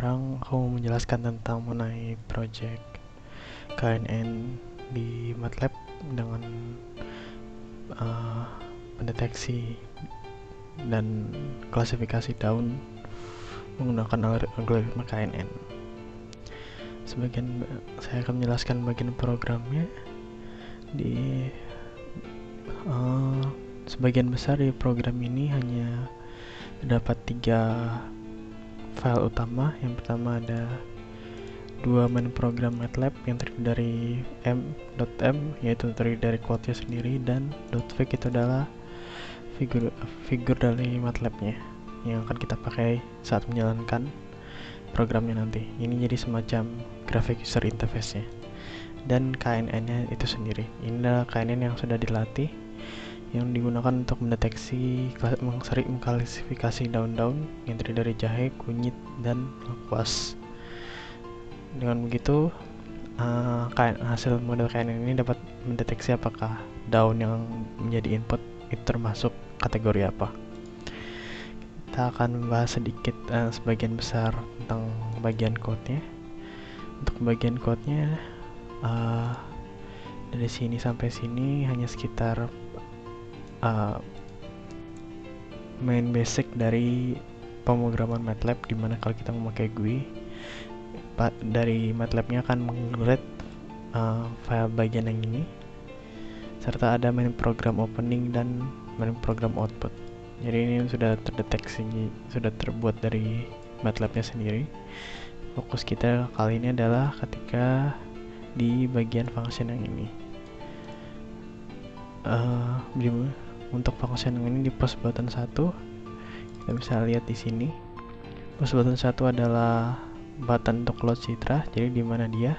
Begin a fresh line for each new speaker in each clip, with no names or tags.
Sekarang aku mau menjelaskan tentang mengenai project KNN di MATLAB dengan uh, pendeteksi dan klasifikasi daun menggunakan algoritma KNN. Saya akan menjelaskan bagian programnya. Di sebagian besar di program ini hanya terdapat 3 file utama. Yang pertama ada 2 main program MATLAB yang terdiri dari m.m yaitu terdiri dari quote-nya sendiri, dan .fig itu adalah figur dari MATLAB-nya yang akan kita pakai saat menjalankan programnya nanti. Ini jadi semacam graphic user interface-nya. Dan KNN-nya itu sendiri. Ini adalah KNN yang sudah dilatih, yang digunakan untuk mendeteksi, mengklasifikasi daun-daun yang terdiri dari jahe, kunyit, dan lengkuas. Dengan begitu, hasil model KNN ini dapat mendeteksi apakah daun yang menjadi input itu termasuk kategori apa. Kita akan membahas sedikit sebagian besar tentang bagian code-nya. Untuk bagian code-nya, dari sini sampai sini hanya sekitar main basic dari pemrograman MATLAB, dimana kalau kita memakai GUI, dari MATLAB-nya akan meng-read file bagian yang ini, serta ada main program opening dan main program output. Jadi ini sudah terdeteksi, sudah terbuat dari MATLAB-nya sendiri. Fokus kita kali ini adalah ketika di bagian function yang ini. Untuk function yang ini di push button 1, kita bisa lihat di sini. Push button 1 adalah button untuk load citra. Jadi di mana dia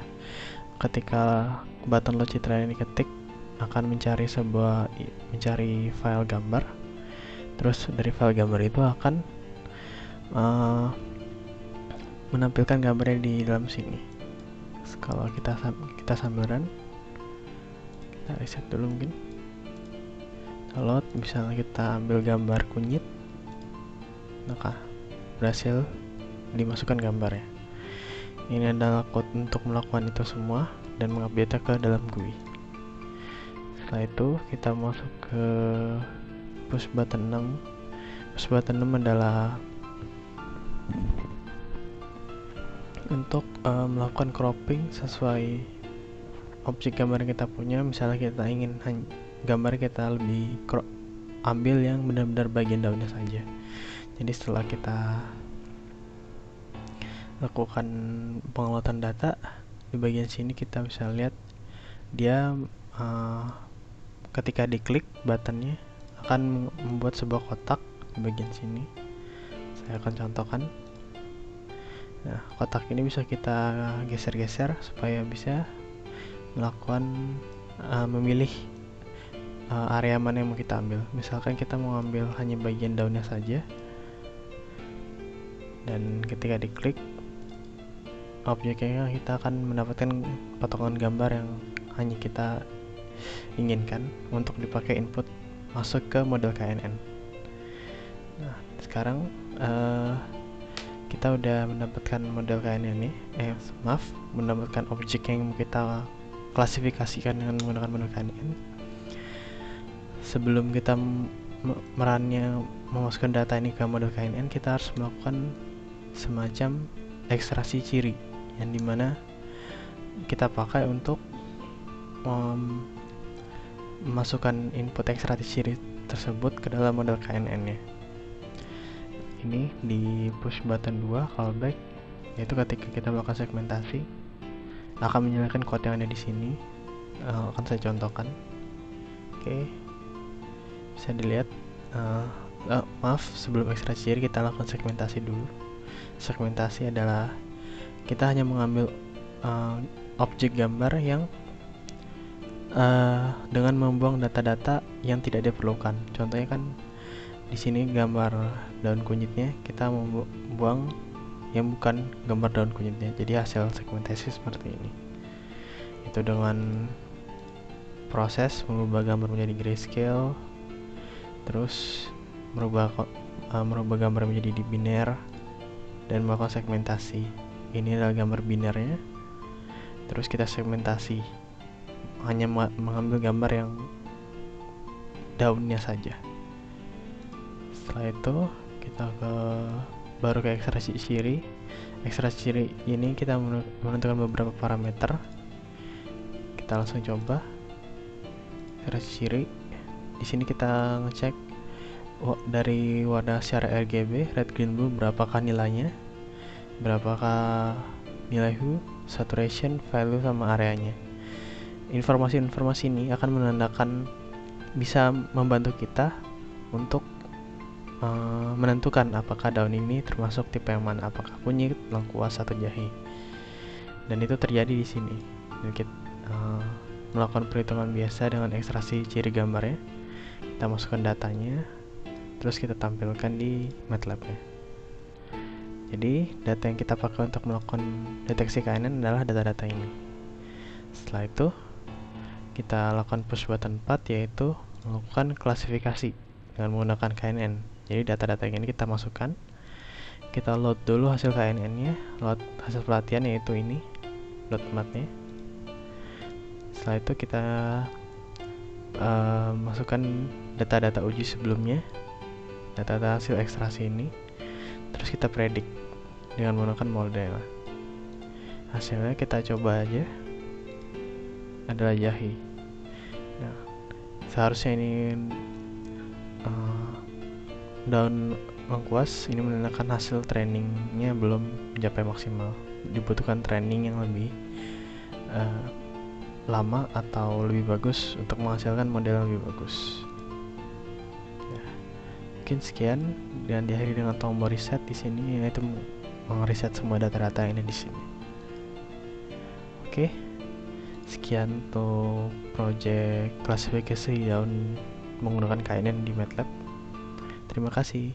ketika button load citra ini diketik akan mencari file gambar. Terus dari file gambar itu akan menampilkan gambarnya di dalam sini. Kalau kita sambil run, kita reset dulu mungkin. Load, misalnya kita ambil gambar kunyit, maka berhasil dimasukkan gambarnya. Ini adalah code untuk melakukan itu semua dan mengupdate ke dalam GUI. Setelah itu kita masuk ke push button 6. Push button 6 adalah untuk melakukan cropping sesuai objek gambar yang kita punya. Misalnya kita ingin gambar kita lebih ambil yang benar-benar bagian daunnya saja. Jadi setelah kita lakukan penguploadan data, di bagian sini kita bisa lihat dia ketika diklik buttonnya akan membuat sebuah kotak di bagian sini. Saya akan contohkan. Nah, kotak ini bisa kita geser-geser supaya bisa melakukan memilih area mana yang mau kita ambil. Misalkan kita mau ambil hanya bagian daunnya saja, dan ketika diklik objeknya, kita akan mendapatkan potongan gambar yang hanya kita inginkan untuk dipakai input masuk ke model KNN. Nah, sekarang kita udah mendapatkan model KNN ini, mendapatkan objek yang mau kita klasifikasikan dengan menggunakan model KNN. Sebelum kita memasukkan data ini ke model KNN, kita harus melakukan semacam ekstraksi ciri, yang dimana kita pakai untuk memasukkan input ekstraksi ciri tersebut ke dalam model KNN-nya. Ini di push button 2 callback, yaitu ketika kita melakukan segmentasi akan menyalakan code yang ada di sini. Akan saya contohkan. Oke, bisa dilihat. Sebelum ekstraksi ciri kita lakukan segmentasi dulu. Segmentasi adalah kita hanya mengambil objek gambar yang dengan membuang data-data yang tidak diperlukan. Contohnya kan di sini gambar daun kunyitnya, kita membuang yang bukan gambar daun kunyitnya. Jadi hasil segmentasi seperti ini. Itu dengan proses mengubah gambar menjadi grayscale, terus merubah gambar menjadi di biner, dan melakukan segmentasi. Ini adalah gambar binernya. Terus kita segmentasi, hanya mengambil gambar yang daunnya saja. Setelah itu kita baru ke ekstraksi ciri. Ekstraksi ciri ini kita menentukan beberapa parameter. Kita langsung coba ekstraksi ciri. Di sini kita ngecek dari warna secara RGB, red, green, blue, berapakah nilainya, berapakah nilai hue, saturation, value, sama areanya. Informasi-informasi ini akan menandakan, bisa membantu kita untuk menentukan apakah daun ini termasuk tipe yang mana, apakah kunyit, lengkuas, atau jahe. Dan itu terjadi di sini. Dan kita melakukan perhitungan biasa dengan ekstraksi ciri gambarnya. Kita masukkan datanya, terus kita tampilkan di MATLAB-nya. Jadi data yang kita pakai untuk melakukan deteksi KNN adalah data-data ini. Setelah itu kita lakukan push button 4, yaitu melakukan klasifikasi dengan menggunakan KNN. Jadi data-data ini kita masukkan, kita load dulu hasil KNN-nya, load hasil pelatihan yaitu ini, load matnya. Setelah itu kita masukkan data-data uji sebelumnya, data-data hasil ekstraksi ini, terus kita predik dengan menggunakan model. Hasilnya kita coba aja, adalah jahe. Nah, seharusnya ini daun lengkuas, ini menandakan hasil trainingnya belum mencapai maksimal. Dibutuhkan training yang lebih lama atau lebih bagus untuk menghasilkan model yang lebih bagus. Ya, mungkin sekian, dan diakhiri dengan tombol reset di sini, yaitu mereset semua data-data ini di sini. Oke, sekian untuk project klasifikasi daun menggunakan KNN di MATLAB. Terima kasih.